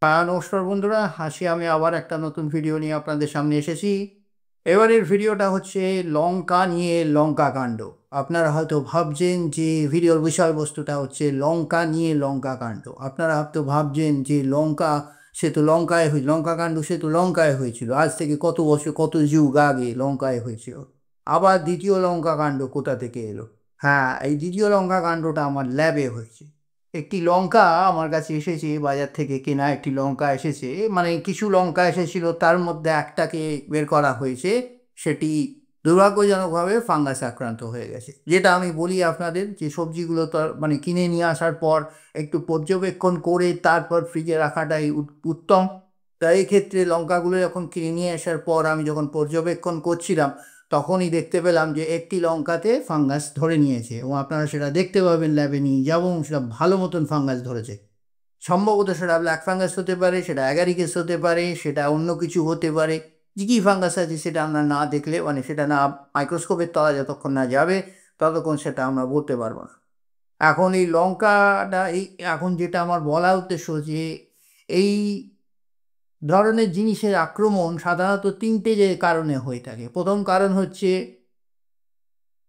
নমস্কার বন্ধুরা, আমি আবার একটা নতুন ভিডিও নিয়ে আপনাদের সামনে এসেছি। এবারের ভিডিওটা হচ্ছে লঙ্কা নিয়ে লঙ্কা কাণ্ড। আপনারা হয়তো ভাবছেন যে ভিডিওর বিষয়বস্তুটা হচ্ছে লঙ্কা নিয়ে লঙ্কা কাণ্ড। আপনারা হয়তো ভাবছেন যে লঙ্কা সে তো লঙ্কা কাণ্ড সে তো লঙ্কায় হয়েছিল। আজ থেকে কত বছর কত যুগ আগে লঙ্কায় হয়েছিল। আবার দ্বিতীয় লঙ্কা কাণ্ড কোথা থেকে এলো? হ্যাঁ, এই দ্বিতীয় লঙ্কা কাণ্ডটা আমার ল্যাবে হয়েছে। একটি লঙ্কা আমার কাছে এসেছে, বাজার থেকে কেনা একটি লঙ্কা এসেছে। মানে কিছু লঙ্কা এসেছিল, তার মধ্যে একটাকে বের করা হয়েছে। সেটি দুর্ভাগ্যজনকভাবে ফাঙ্গাস আক্রান্ত হয়ে গেছে। যেটা আমি বলি আপনাদের যে সবজিগুলো তো মানে কিনে নিয়ে আসার পর একটু পর্যবেক্ষণ করে তারপর ফ্রিজে রাখাটাই উত্তম। তাই এই ক্ষেত্রে লঙ্কাগুলো যখন কিনে নিয়ে আসার পর আমি যখন পর্যবেক্ষণ করছিলাম, তখনই দেখতে পেলাম যে একটি লঙ্কাতে ফাঙ্গাস ধরে নিয়েছে, এবং আপনারা সেটা দেখতে পাবেন ল্যাবে নিয়ে যাব, সেটা ভালো মতন ফাঙ্গাস ধরেছে। সম্ভবত সেটা ব্ল্যাক ফাঙ্গাস হতে পারে, সেটা অ্যাগারিকেস হতে পারে, সেটা অন্য কিছু হতে পারে। কী কী ফাঙ্গাস আছে সেটা আমরা না দেখলে, মানে সেটা না মাইক্রোস্কোপের তলায় যতক্ষণ না যাবে ততক্ষণ সেটা আমরা বলতে পারবো না। এখন এই লঙ্কাটা এখন যেটা আমার বলা উদ্দেশ্য যে এই ধরনের জিনিসের আক্রমণ সাধারণত তিনটে যে কারণে হয়ে থাকে। প্রথম কারণ হচ্ছে,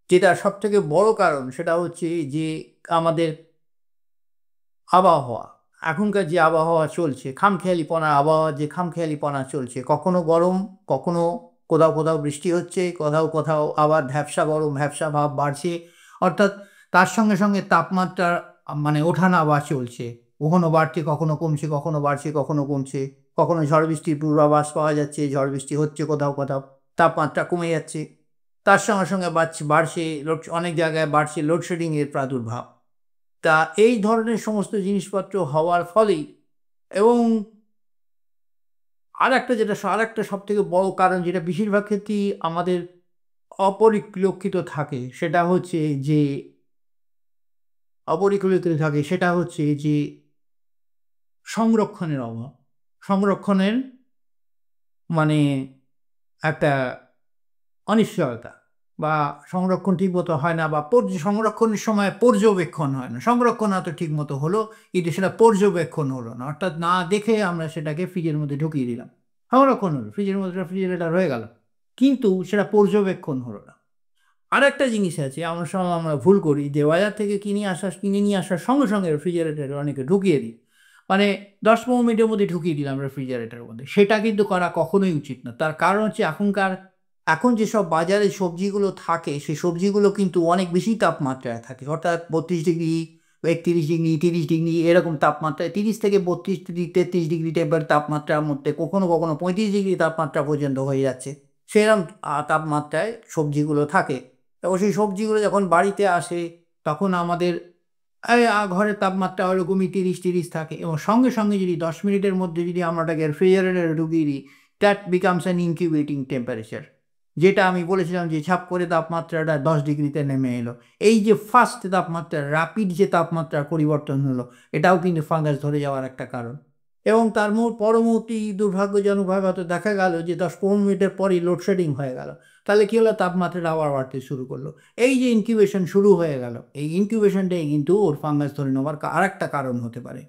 যেটা সবথেকে বড় কারণ, সেটা হচ্ছে যে আমাদের আবহাওয়া। এখনকার যে আবহাওয়া চলছে, যে খামখেয়ালিপনা চলছে, কখনো গরম, কখনো কোথাও কোথাও বৃষ্টি হচ্ছে, কোথাও কোথাও আবার ভ্যাপসা গরম, ভ্যাপসা ভাব বাড়ছে। অর্থাৎ তার সঙ্গে সঙ্গে তাপমাত্রার মানে ওঠানামা চলছে। কখনো বাড়ছে, কখনো কমছে, কখনো বাড়ছে, কখনো কমছে। কখনো ঝড় বৃষ্টির পূর্বাভাস পাওয়া যাচ্ছে, ঝড় বৃষ্টি হচ্ছে কোথাও কোথাও, তাপমাত্রা কমে যাচ্ছে। তার সঙ্গে সঙ্গে বাড়ছে অনেক জায়গায় বাড়ছে লোডশেডিংয়ের প্রাদুর্ভাব। তা এই ধরনের সমস্ত জিনিসপত্র হওয়ার ফলেই, এবং আরেকটা সবথেকে বড় কারণ, যেটা বেশিরভাগ ক্ষেত্রেই আমাদের অপরিলক্ষিত থাকে, সেটা হচ্ছে যে সংরক্ষণের অভাব। সংরক্ষণের মানে একটা অনিশ্চয়তা, বা সংরক্ষণ ঠিকমতো হয় না, বা সংরক্ষণের সময় পর্যবেক্ষণ হয় না। সংরক্ষণ হয়তো ঠিকমতো হলো, কিন্তু সেটা পর্যবেক্ষণ হলো না। অর্থাৎ না দেখে আমরা সেটাকে ফ্রিজের মধ্যে ঢুকিয়ে দিলাম। সংরক্ষণ হলো, ফ্রিজের মধ্যে রেফ্রিজারেটর হয়ে গেল, কিন্তু সেটা পর্যবেক্ষণ হলো না। আরেকটা জিনিস আছে, আমরা ভুল করি যে বাজার থেকে কিনে নিয়ে আসার সঙ্গে সঙ্গে রেফ্রিজারেটরে অনেকে ঢুকিয়ে দিই। মানে ১০-১৫ মিনিটের মধ্যে ঢুকিয়ে দিলাম রেফ্রিজারেটরের মধ্যে। সেটা কিন্তু করা কখনোই উচিত না। তার কারণ হচ্ছে, এখন যেসব বাজারে সবজিগুলো থাকে, সেই সবজিগুলো কিন্তু অনেক বেশি তাপমাত্রায় থাকে। অর্থাৎ ৩২ ডিগ্রি, ৩১ ডিগ্রি, ৩০ ডিগ্রি এরকম তাপমাত্রায়, ৩০ থেকে ৩২ ডিগ্রি, ৩৩ ডিগ্রি তাপমাত্রার মধ্যে, কখনো কখনো ৩৫ ডিগ্রি তাপমাত্রা পর্যন্ত হয়ে যাচ্ছে। সেরকম তাপমাত্রায় সবজিগুলো থাকে। এবং সেই সবজিগুলো যখন বাড়িতে আসে, তখন আমাদের ঘরের তাপমাত্রা ওরকমই ৩০ থাকে, এবং সঙ্গে সঙ্গে যদি ১০ মিনিটের মধ্যে যদি আমরা ওটাকে রেফ্রিজারেটরে ঢুকিয়ে দিই, that becomes an incubating temperature. যেটা আমি বলেছিলাম যে ঝাপ করে তাপমাত্রাটা ১০ ডিগ্রিতে নেমে এলো। এই যে ফাস্ট তাপমাত্রা, র্যাপিড যে তাপমাত্রার পরিবর্তন হলো, এটাও কিন্তু ফাঙ্গাস ধরে যাওয়ার একটা কারণ। এবং তার পরবর্তী দুর্ভাগ্যজনকভাবে হয়তো দেখা গেল যে ১০-১৫ মিনিটের পরই লোডশেডিং হয়ে গেল। তাহলে কী হলো? তাপমাত্রাটা আবার বাড়তে শুরু করলো। এই যে ইনকিউবেশন শুরু হয়ে গেল, এই ইনকিউবেশনটাই কিন্তু ওর ফাঙ্গাস ধরে নেওয়ার আরেকটা কারণ হতে পারে।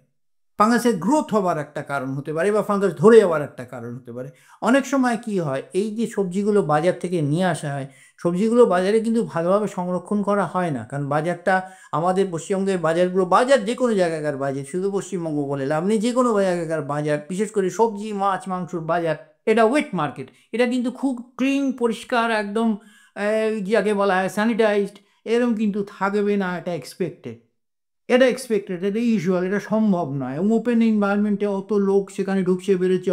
ফাঙ্গাসের গ্রোথ হবার একটা কারণ হতে পারে, বা ফাঙ্গাস ধরে যাওয়ার একটা কারণ হতে পারে। অনেক সময় কি হয়, এই যে সবজিগুলো বাজার থেকে নিয়ে আসা হয়, সবজিগুলো বাজারে কিন্তু ভালোভাবে সংরক্ষণ করা হয় না। কারণ বাজারটা, আমাদের পশ্চিমবঙ্গের বাজারগুলো, বাজার যে কোনো জায়গাকার বাজার, শুধু পশ্চিমবঙ্গ বলে লাভ নেই, যে কোনো জায়গাকার বাজার, বিশেষ করে সবজি, মাছ, মাংসর বাজার, এটা ওয়েট মার্কেট। এটা কিন্তু খুব ক্লিন, পরিষ্কার, একদম যাকে বলা হয় স্যানিটাইজড, এরকম কিন্তু থাকবে না, এটা ইউজুয়াল, এটা সম্ভব নয়। এবং ওপেন এনভায়রনমেন্টে অত লোক সেখানে ঢুকছে বেরোচ্ছে,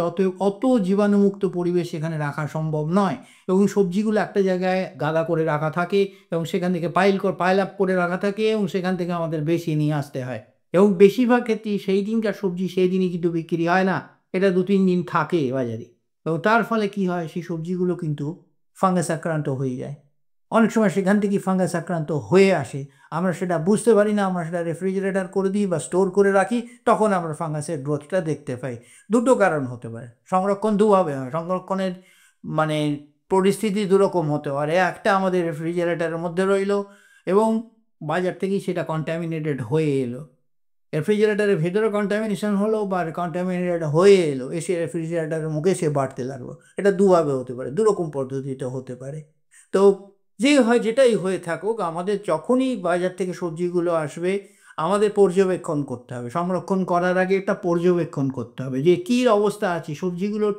অত জীবাণুমুক্ত পরিবেশ সেখানে রাখা সম্ভব নয়। এবং সবজিগুলো একটা জায়গায় গাদা করে রাখা থাকে, এবং সেখান থেকে পাইল আপ করে রাখা থাকে, এবং সেখান থেকে আমাদের বেশি নিয়ে আসতে হয়। এবং বেশিরভাগ ক্ষেত্রেই সেই দিনকার সবজি সেই দিনই কিন্তু বিক্রি হয় না, এটা ২-৩ দিন থাকে বাজারে। এবং তার ফলে কি হয়, সেই সবজিগুলো কিন্তু ফাঙ্গাস আক্রান্ত হয়ে যায়। অনেক সময় সেখান থেকেই ফাঙ্গাস আক্রান্ত হয়ে আসে। আমরা সেটা বুঝতে পারি না, আমরা সেটা রেফ্রিজারেটর করে দিই বা স্টোর করে রাখি, তখন আমরা ফাঙ্গাসের গ্রোথটা দেখতে পাই। দুটো কারণ হতে পারে। সংরক্ষণ দুভাবে হয়। সংরক্ষণের মানে পরিস্থিতি দুরকম হতে পারে। একটা, আমাদের রেফ্রিজারেটরের মধ্যে রইলো, এবং বাজার থেকেই সেটা কন্টামিনেটেড হয়ে এলো। রেফ্রিজারেটারের ভেতরে কন্টামিনেশন হলো বা কন্টামিনেটেড হয়ে এলো, এসে রেফ্রিজারেটারের মুখে সে বাড়তে লাগলো। এটা দুভাবে হতে পারে, দুরকম পদ্ধতিতে হতে পারে। তো যে হয় যেটাই হয়ে থাকুক, আমাদের যখনই বাজার থেকে সবজিগুলো আসবে আমাদের পর্যবেক্ষণ করতে হবে। সংরক্ষণ করার আগে একটা পর্যবেক্ষণ করতে হবে যে কী অবস্থা আছে সবজিগুলোর।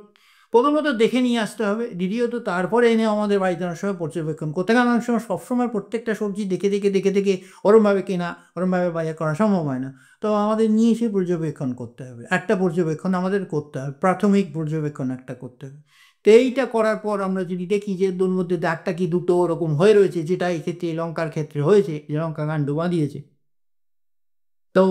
প্রথমত দেখে নিয়ে আসতে হবে, দ্বিতীয়ত তারপরে এনে আমাদের বাড়িতে অনেক সময় পর্যবেক্ষণ করতে, কারণ অনেক সময় সবসময় প্রত্যেকটা সবজি দেখে দেখে দেখে দেখে ওরমভাবে কেনা, ওরমভাবে বাজার করা সম্ভব হয় না। তো আমাদের নিয়ে এসে পর্যবেক্ষণ করতে হবে, একটা পর্যবেক্ষণ আমাদের করতে হবে, প্রাথমিক পর্যবেক্ষণ একটা করতে হবে। তো এইটা করার পর আমরা যদি দেখি যে দুর মধ্যে একটা কি দুটো ওরকম হয়ে রয়েছে, যেটা এই ক্ষেত্রে লঙ্কার ক্ষেত্রে হয়েছে, যে লঙ্কা কাণ্ড বাঁধিয়েছে, তো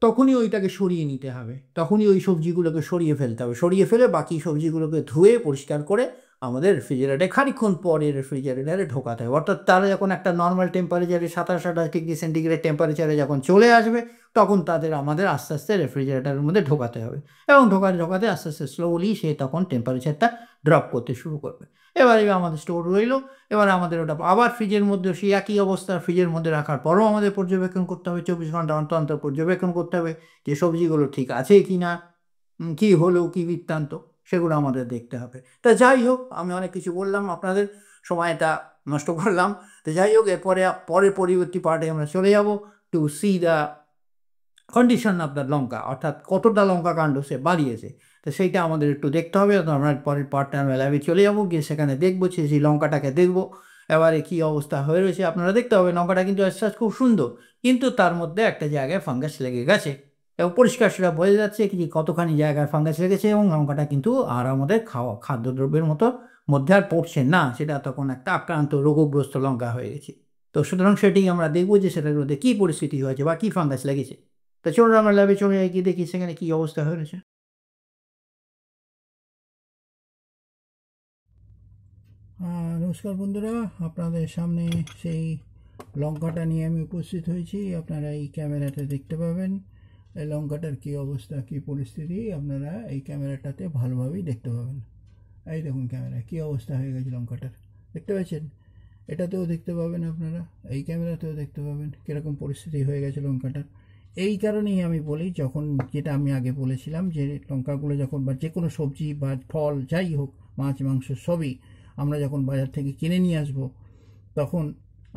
তখনই ওইটাকে সরিয়ে নিতে হবে, তখনই ওই সবজিগুলোকে সরিয়ে ফেলতে হবে, সরিয়ে ফেলে বাকি সবজিগুলোকে ধুয়ে পরিষ্কার করে আমাদের রেফ্রিজারেটরে খানিকক্ষণ পরে রেফ্রিজারেটারে ঢোকাতে হবে। অর্থাৎ তারা যখন একটা নর্মাল টেম্পারেচারে 27-28 ডিগ্রি সেন্টিগ্রেড টেম্পারেচারে যখন চলে আসবে, তখন তাদের আমাদের আস্তে আস্তে রেফ্রিজারেটারের মধ্যে ঢোকাতে হবে, এবং ঢোকাতে ঢোকাতে আস্তে আস্তে স্লোলি সে তখন টেম্পারেচারটা ড্রপ করতে শুরু করবে। এবারে আমাদের স্টোর রইলো, এবার আমাদের ওটা আবার ফ্রিজের মধ্যে সেই একই অবস্থা, ফ্রিজের মধ্যে রাখার পরও আমাদের পর্যবেক্ষণ করতে হবে, 24 ঘন্টা অন্তর অন্তর পর্যবেক্ষণ করতে হবে যে সবজিগুলো ঠিক আছে কি না, কী হলো কী বৃত্তান্ত, সেগুলো আমাদের দেখতে হবে। তা যাই হোক, আমি অনেক কিছু বললাম, আপনাদের সময়টা নষ্ট করলাম। তো যাই হোক, এরপরে পরের পরবর্তী পার্টে আমরা চলে যাব to see the condition of the lanka, অর্থাৎ কতটা লঙ্কা কাণ্ড সে বাড়িয়েছে। তো সেইটা আমাদের একটু দেখতে হবে। তো আমরা পরের পার্টটা আমরা ল্যাবে চলে যাবো, গিয়ে সেখানে দেখবো সেই লঙ্কাটাকে দেখবো এবারে কী অবস্থা হয়ে রয়েছে। আপনারা দেখতে হবে লঙ্কাটা কিন্তু আশ্বাস খুব সুন্দর, কিন্তু তার মধ্যে একটা জায়গায় ফাঙ্গাস লেগে গেছে, এবং পরিষ্কার সেটা বোঝা যাচ্ছে কি কতখানি জায়গায় ফাঙ্গাস লেগেছে, এবং লঙ্কাটা কিন্তু আর আমাদের খাদ্যদ্রব্যের মধ্যে আর পড়ছে না, সেটা তখন একটা আক্রান্ত রোগগ্রস্ত লঙ্কা হয়ে গেছে। তো সুতরাং সেটি আমরা দেখবো যে সেটার মধ্যে কী পরিস্থিতি হয়েছে বা কী ফাঙ্গাস লেগেছে। তা চলুন আমরা ল্যাবে চলে যাই, গিয়ে দেখি সেখানে কী অবস্থা হয়েছে। নমস্কার বন্ধুরা, আপনাদের সামনে সেই লঙ্কাটা নিয়ে আমি উপস্থিত হয়েছি। আপনারা এই ক্যামেরাতে দেখতে পাবেন এই লঙ্কাটার কী অবস্থা, কী পরিস্থিতি, আপনারা এই ক্যামেরাটাতে ভালোভাবেই দেখতে পাবেন। এই দেখুন ক্যামেরা কী অবস্থা হয়ে গেছে লঙ্কাটার, দেখতে পাচ্ছেন? এটাতেও দেখতে পাবেন, আপনারা এই ক্যামেরাতেও দেখতে পাবেন কীরকম পরিস্থিতি হয়ে গেছে লঙ্কাটার। এই কারণেই আমি বলি, যখন যেটা আমি আগে বলেছিলাম যে লঙ্কাগুলো যখন বা যে কোনো সবজি বা ফল যাই হোক, মাছ মাংস সবই আমরা যখন বাজার থেকে কিনে নিয়ে আসব, তখন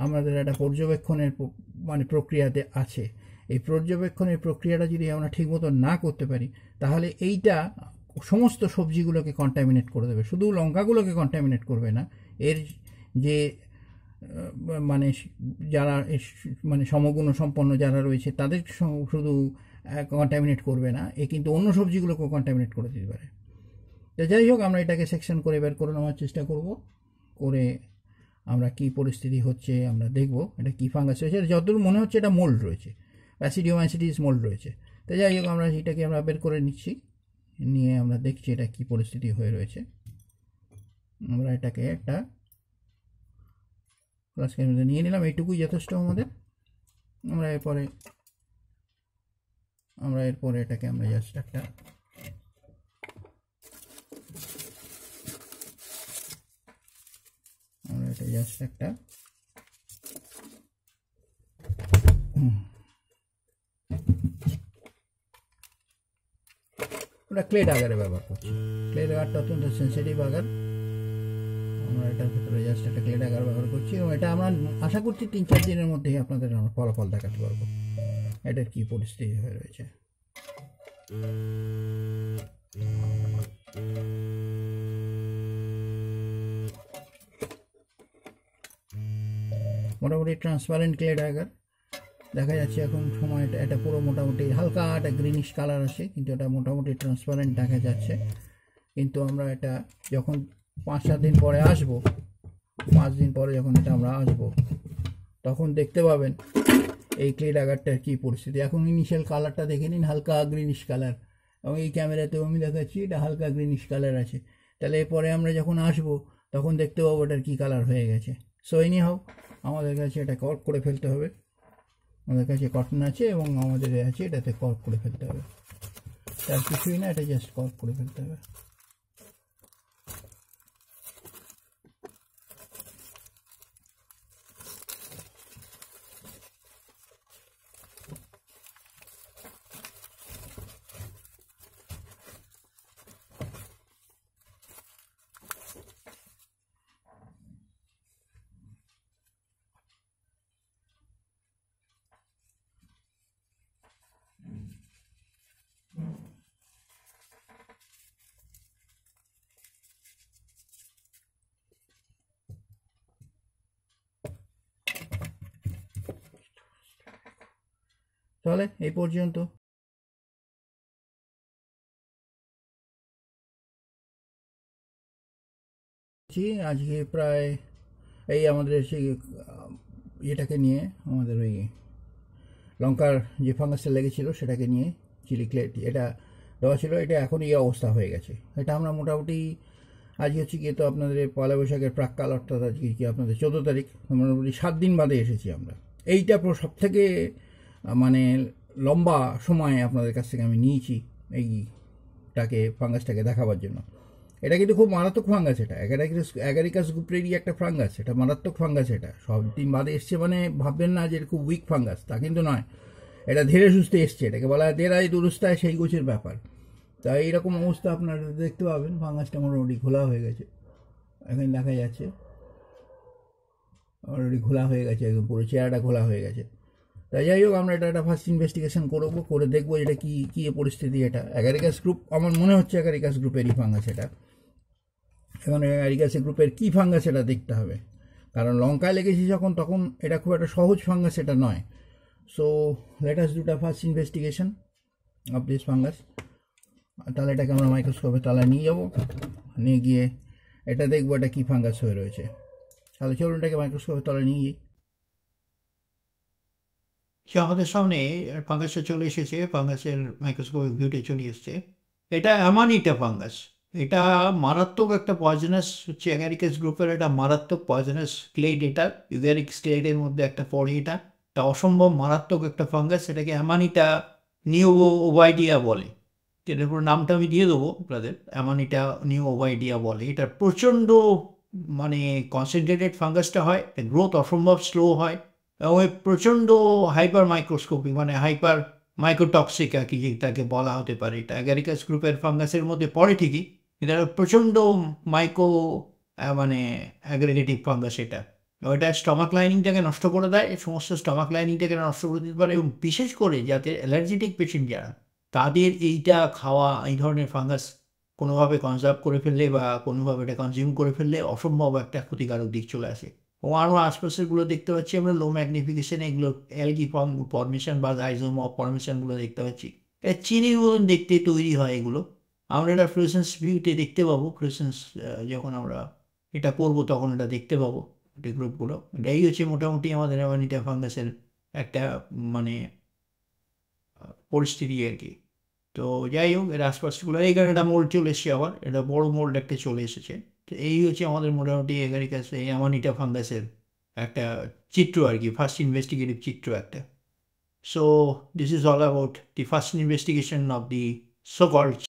আমাদের একটা পর্যবেক্ষণের প্রক্রিয়াতে আছে। এই পর্যবেক্ষণের প্রক্রিয়াটা যদি আমরা ঠিকমতো না করতে পারি, তাহলে এইটা সমস্ত সবজিগুলোকে কন্টামিনেট করে দেবে, শুধু লঙ্কাগুলোকে কন্টামিনেট করবে না, এর যে মানে যারা সমগুণ সম্পন্ন যারা রয়েছে তাদের শুধু কন্টামিনেট করবে না, এ কিন্তু অন্য সবজিগুলোকেও কন্টামিনেট করে দিতে পারে। তো যাই হোক, আমরা এটাকে সেকশন করে বের করে নেওয়ার চেষ্টা করব, করে আমরা কি পরিস্থিতি হচ্ছে আমরা দেখব, এটা কী ফাঙ্গাস রয়েছে। যতদূর মনে হচ্ছে এটা মোল্ড রয়েছে, ব্যাসিডিয়াম অ্যাসিডিস মোল্ড রয়েছে। তো যাই হোক, আমরা এটাকে আমরা বের করে নিচ্ছি, নিয়ে আমরা দেখছি এটা কী পরিস্থিতি হয়ে রয়েছে। আমরা এটাকে একটা ফ্লাস্কের মধ্যে নিয়ে নিলাম, এইটুকুই যথেষ্ট আমাদের। আমরা এরপরে এটাকে আমরা জাস্ট একটা আমরা ক্লেড আগারে ব্যবহার করছি। ক্লেড আগারটা অত্যন্ত সেন্সিটিভ আগার, আমরা এটার ভেতরে জাস্ট একটা ক্লেড আগার ব্যবহার করছি, এবং এটা আমরা আশা করছি 3-4 দিনের মধ্যেই আপনাদের আমরা ফলাফল দেখাতে পারবো এটার কী পরিস্থিতি হয়ে রয়েছে। মোটামুটি ট্রান্সপারেন্ট ক্লেড আগার দেখা যাচ্ছে এখন সময়টা, এটা পুরো মোটামুটি হালকা একটা গ্রিনিশ কালার আসে, কিন্তু এটা মোটামুটি ট্রান্সপারেন্ট দেখা যাচ্ছে। কিন্তু আমরা এটা যখন 5-7 দিন পরে আসবো, 5 দিন পরে যখন এটা আমরা আসবো, তখন দেখতে পাবেন এই ক্লেড আগারটার কী পরিস্থিতি। এখন ইনিশিয়াল কালারটা দেখে নিন, হালকা গ্রিনিশ কালার, এবং এই ক্যামেরাতেও আমি দেখাচ্ছি এটা হালকা গ্রিনিশ কালার আছে। তাহলে এরপরে আমরা যখন আসবো তখন দেখতে পাবো এটার কী কালার হয়ে গেছে। সো এনি হাউ, আমাদের কাছে এটা কর্ক করে ফেলতে হবে, আমাদের কাছে কটন আছে এবং আমাদের আছে এটাতে কর্ক করে ফেলতে হবে, তার কিছুই না, এটা জাস্ট কর্ক করে ফেলতে হবে। তাহলে এই পর্যন্ত। আজকে প্রায় এই আমাদের সেই ইয়েটাকে নিয়ে, আমাদের ওই লঙ্কার যে ফাঙ্গাসটা লেগেছিল সেটাকে নিয়ে চিলি ক্লেট এটা দেওয়া ছিল, এটা এখন এই অবস্থা হয়ে গেছে। এটা আমরা মোটামুটি আজকে হচ্ছে কি, তো আপনাদের পয়লা বৈশাখের প্রাককাল, অর্থাৎ আজকে কি আপনাদের 14 তারিখ, মোটামুটি 7 দিন বাদে এসেছি আমরা। এইটা সব থেকে মানে লম্বা সময় আপনাদের কাছ থেকে আমি নিয়েছি এইটাকে, ফাঙ্গাসটাকে দেখাবার জন্য। এটা কিন্তু খুব মারাত্মক ফাঙ্গাস, এটা অ্যাগারিকাস গ্রুপেরই একটা ফাঙ্গাস, এটা মারাত্মক ফাঙ্গাস। এটা সব দিন বাদে এসছে মানে ভাববেন না যে এটা খুব উইক ফাঙ্গাস, তা কিন্তু নয়। এটা ধীরে সুস্থে এসছে, এটাকে বলা হয় দেরাই দুরস্তায় সেই গোছের ব্যাপার। তাই এইরকম অবস্থা আপনারা দেখতে পাবেন। ফাঙ্গাসটা মোটামুটি ঘোলা হয়ে গেছে, এখানে দেখা যাচ্ছে অলরেডি ঘোলা হয়ে গেছে, একদম পুরো চেহারাটা ঘোলা হয়ে গেছে। তাই যাই হোক, আমরা এটা একটা ফার্স্ট ইনভেস্টিগেশন করবো, করে দেখবো এটা কি কী পরিস্থিতি। এটা অ্যাগারিকাস গ্রুপ, আমার মনে হচ্ছে অ্যাগারিকাস গ্রুপেরই ফাঙ্গাস এটা। এখন অ্যাগারিকাস গ্রুপের কী ফাঙ্গাস এটা দেখতে হবে, কারণ লঙ্কায় লেগেছি যখন, তখন এটা খুব একটা সহজ ফাঙ্গাস এটা নয়। So let us do the first investigation of this fungus. তাহলে এটাকে আমরা মাইক্রোস্কোপে তাহলে নিয়ে যাবো, নিয়ে গিয়ে এটা দেখবো এটা কী ফাঙ্গাস হয়ে রয়েছে। তাহলে চলুন এটাকে মাইক্রোস্কোপে তাহলে নিয়ে যাই। সে আমাদের সামনে ফাঙ্গাসটা চলে এসেছে, ফাঙ্গাসের মাইক্রোস্কোপিক ভিউতে চলে এসেছে। এটা অ্যামানিটা ফাঙ্গাস। এটা মারাত্মক একটা পয়জনাস, হচ্ছে অ্যাগারিকাস গ্রুপের একটা মারাত্মক পয়জনাস ক্লেড। এটা ইউগারিক ক্লেডের মধ্যে একটা পড়ে। এটা অসম্ভব মারাত্মক একটা ফাঙ্গাস। এটাকে অ্যামানিটা নিওওভাইডিয়া বলে। এটার পুরো নামটা আমি দিয়ে দেবো আপনাদের, অ্যামানিটা নিওওভাইডিয়া বলে। এটা প্রচণ্ড মানে কনসেন্ট্রেটেড ফাঙ্গাসটা হয়, গ্রোথ অসম্ভব স্লো হয়, এবং প্রচণ্ড হাইপার মাইক্রোস্কোপিক, মানে হাইপার মাইক্রোটক্সিক আর কি তাকে বলা হতে পারে। এটা অ্যাগারিকাস গ্রুপের ফাঙ্গাসের মধ্যে পড়ে ঠিকই, কিন্তু এটা প্রচণ্ড মাইক্রো মানে অ্যাগ্রেগেটিভ ফাঙ্গাস। এটা ওইটা স্টমাক লাইনিংটাকে নষ্ট করে দেয়, এই সমস্ত স্টমাক লাইনিংটাকে নষ্ট করে দিতে পারে। এবং বিশেষ করে যাদের অ্যালার্জেটিক পেশেন্ট যারা, তাদের এইটা খাওয়া, এই ধরনের ফাঙ্গাস কোনোভাবে কনজার্ভ করে ফেললে বা কোনোভাবে এটা কনজিউম করে ফেললে অসম্ভব একটা ক্ষতিকারক দিক চলে আসে। ও আরও আশপাশেরগুলো দেখতে পাচ্ছি আমরা লো ম্যাগনিফিকেশন, এগুলো অ্যালগি ফর্মেশন বা রাইজোম অফ ফর্মেশনগুলো দেখতে পাচ্ছি। এটা চিনির মতন দেখতে তৈরি হয় এগুলো। আমরা এটা ফ্লুরেসেন্স ভিউতে দেখতে পাবো, ফ্লুরেসেন্স যখন আমরা এটা করবো তখন এটা দেখতে পাবো এই গ্রুপগুলো। এটাই হচ্ছে মোটামুটি আমাদের অ্যামানিটা ফাঙ্গাসের একটা মানে পরিস্থিতি আর কি। তো যাই হোক, এর আশপাশগুলো এইখানে একটা মোল্ড চলে এসেছে, আবার এটা বড় মোল্ড একটা চলে এসেছে। তো এই হচ্ছে আমাদের মোটামুটি এগারিকাস এই অ্যামানিটা ফাঙ্গাসের একটা চিত্র আর কি, ফার্স্ট ইনভেস্টিগেটিভ চিত্র একটা। So this is all about the first investigation of the so called.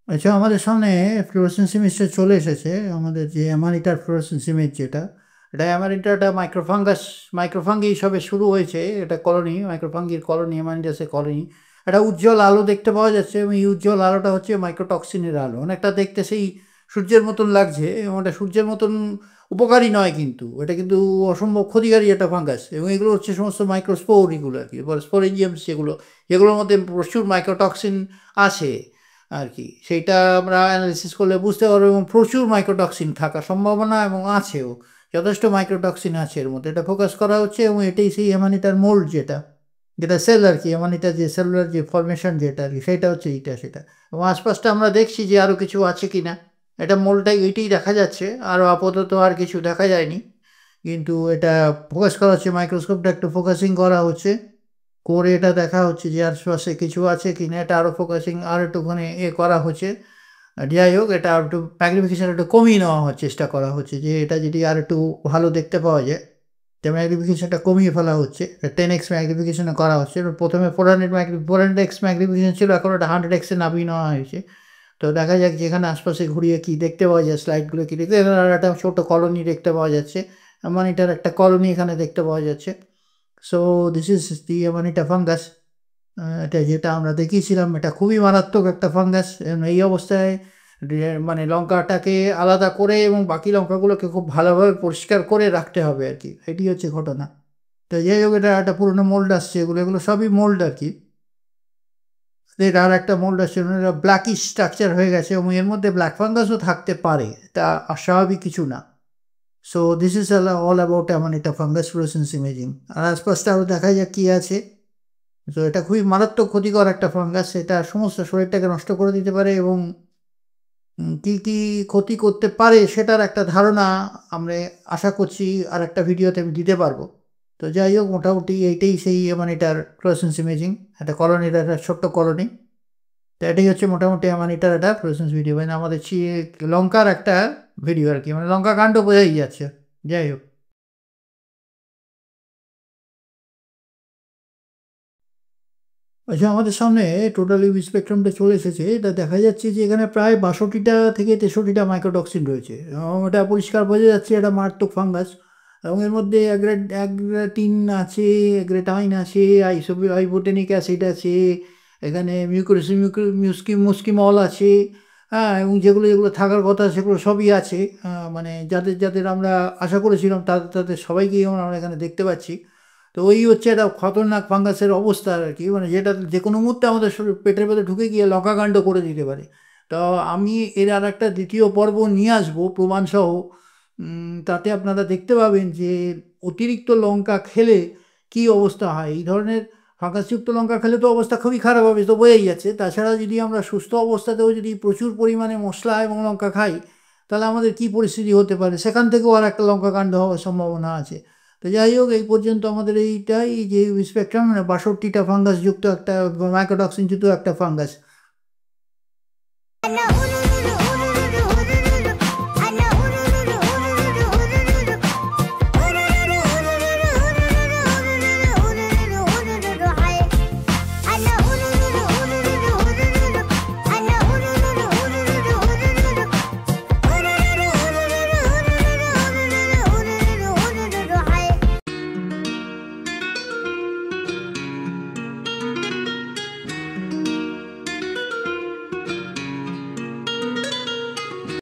আচ্ছা, আমাদের সামনে ফ্লোরোসেন্স ইমেজটা চলে এসেছে, আমাদের যে অ্যামানিটার ফ্লোরোসেন্স ইমেজ যেটা, এটা অ্যামানিটাটা মাইক্রোফাঙ্গাস, মাইক্রোফাঙ্গি হিসাবে শুরু হয়েছে। এটা কলোনি, মাইক্রোফাঙ্গির কলোনি, অ্যামানিটাসের কলোনি। একটা উজ্জ্বল আলো দেখতে পাওয়া যাচ্ছে, এবং এই উজ্জ্বল আলোটা হচ্ছে মাইক্রোটক্সিনের আলো। অনেকটা দেখতে সেই সূর্যের মতন লাগছে, এবং এটা সূর্যের মতন উপকারী নয়, কিন্তু এটা কিন্তু অসম্ভব ক্ষতিকারী একটা ফাঙ্গাস। এবং এগুলো হচ্ছে সমস্ত মাইক্রোস্পোর, এগুলো আর কি স্পোরেঞ্জিয়ামস, যেগুলোর মধ্যে প্রচুর মাইক্রোটক্সিন আছে আর কি। সেইটা আমরা অ্যানালিসিস করলে বুঝতে পারবো, এবং প্রচুর মাইক্রোটক্সিন থাকার সম্ভাবনা এবং আছেও, যথেষ্ট মাইক্রোটক্সিন আছে এর মধ্যে। এটা ফোকাস করা হচ্ছে, এবং এটাই সেই অ্যামানিটার মোল্ড, যেটা যেটা সেল আর কি, অ্যামানিটার যে সেলুলার যে ফরমেশন যেটা আর কি, সেটা হচ্ছে এইটা সেটা। এবং আশপাশটা আমরা দেখছি যে আরও কিছু আছে কি না। এটা মোল্ডটাই এইটাই দেখা যাচ্ছে, আরও আপাতত আর কিছু দেখা যায়নি, কিন্তু এটা ফোকাস করা হচ্ছে, মাইক্রোস্কোপটা একটু ফোকাসিং করা হচ্ছে, করে এটা দেখা হচ্ছে যে আশপাশে কিছু আছে কি না। এটা আরও ফোকাসিং আর একটুখানি করা হচ্ছে। যাই হোক, এটা আর একটু ম্যাগনিফিকেশন একটু কমিয়ে নেওয়া হওয়ার চেষ্টা করা হচ্ছে, যে এটা যদি আর একটু ভালো দেখতে পাওয়া যায়, তো ম্যাগনিফিকেশনটা কমিয়ে ফেলা হচ্ছে। 10x ম্যাগনিফিকেশনে করা হচ্ছে। প্রথমে 400x ম্যাগনিফিকেশন ছিল, এখন ওটা 100x নামিয়ে নেওয়া হয়েছে। তো দেখা যাক যেখানে আশপাশে ঘুরিয়ে কি দেখতে পাওয়া যায়, স্লাইডগুলো কি দেখতে, এখানে আর একটা ছোটো কলোনি দেখতে পাওয়া যাচ্ছে, অ্যামানিটার একটা কলোনি এখানে দেখতে পাওয়া যাচ্ছে। So this is the amanita fungus. এটা যেটা আমরা দেখিয়েছিলাম, এটা খুবই মারাত্মক একটা ফাঙ্গাস। এই অবস্থায় মানে লঙ্কাটাকে আলাদা করে এবং বাকি লঙ্কাগুলোকে খুব ভালোভাবে পরিষ্কার করে রাখতে হবে আর কি, এটি হচ্ছে ঘটনা। তো যাই হোক, এটা একটা পুরোনো মোল্ড আসছে, এগুলো এগুলো সবই মোল্ড আর কি। এটা আর একটা মোল্ড আসছে, এটা ব্ল্যাকিশ স্ট্রাকচার হয়ে গেছে, এবং এর মধ্যে ব্ল্যাক ফাঙ্গাসও থাকতে পারে, এটা অস্বাভাবিক কিছু না। So this is all about amanita fungus fluorescence imaging. আর আশপাশটা আরও দেখা যাক কী আছে। তো এটা খুবই মারাত্মক ক্ষতিকর একটা ফাঙ্গাস, এটা সমস্ত শরীরটাকে নষ্ট করে দিতে পারে এবং কি কি ক্ষতি করতে পারে সেটার একটা ধারণা আমরা আশা করছি আর একটা ভিডিওতে আমি দিতে পারবো। তো যাই হোক, মোটামুটি এইটাই সেই অ্যামানিটার ফ্লোরোসেন্স ইমেজিং, একটা কলোনির একটা ছোট্ট কলোনি। তো এটাই হচ্ছে মোটামুটি অ্যামানিটার একটা ফ্লোরোসেন্স ভিডিও, মানে আমাদের লঙ্কার একটা ভিডিও আর কি, মানে লঙ্কা কাণ্ড বোঝাই যাচ্ছে। যাই হোক, আচ্ছা, আমাদের সামনে টোটাল ইউভি স্পেকট্রামটা চলে এসেছে। এটা দেখা যাচ্ছে যে এখানে প্রায় 62টা থেকে 63টা মাইক্রোটক্সিন রয়েছে এবং এটা পরিষ্কার বোঝা যাচ্ছে এটা মারাত্মক ফাঙ্গাস। এবং এর মধ্যে অ্যাগ্রাটিন আছে, অ্যাগ্রেটাইন আছে, আইবোটেনিক অ্যাসিড আছে, এখানে মুস্কিমল আছে, হ্যাঁ, এবং যেগুলো যেগুলো থাকার কথা সেগুলো সবই আছে। মানে যাদের যাদের আমরা আশা করেছিলাম তাদের তাদের সবাইকেই আমরা এখানে দেখতে পাচ্ছি। তো ওই হচ্ছে একটা খতরনাক ফাঙ্গাসের অবস্থা আর কি, মানে যেটা যে কোনো মুহূর্তে আমাদের শরীর পেটের ভেতরে ঢুকে গিয়ে লঙ্কাকাণ্ড করে দিতে পারে। তো আমি এর আর একটা দ্বিতীয় পর্ব নিয়ে আসবো প্রমাণসহ। তাতে আপনারা দেখতে পাবেন যে অতিরিক্ত লঙ্কা খেলে কি অবস্থা হয়। এই ধরনের ফাঙ্গাসযুক্ত লঙ্কা খেলে তো অবস্থা খুবই খারাপ হবে, তো বোঝাই যাচ্ছে। তাছাড়া যদি আমরা সুস্থ অবস্থাতেও যদি প্রচুর পরিমাণে মশলা এবং লঙ্কা খাই, তাহলে আমাদের কি পরিস্থিতি হতে পারে, সেখান থেকেও আর একটা লঙ্কাকাণ্ড হওয়ার সম্ভাবনা আছে। তো যাই হোক, এই পর্যন্ত আমাদের এইটাই যে স্পেকট্রাম, মানে 62টা ফাঙ্গাসযুক্ত একটা মাইক্রোটক্সিনযুক্ত একটা ফাঙ্গাস।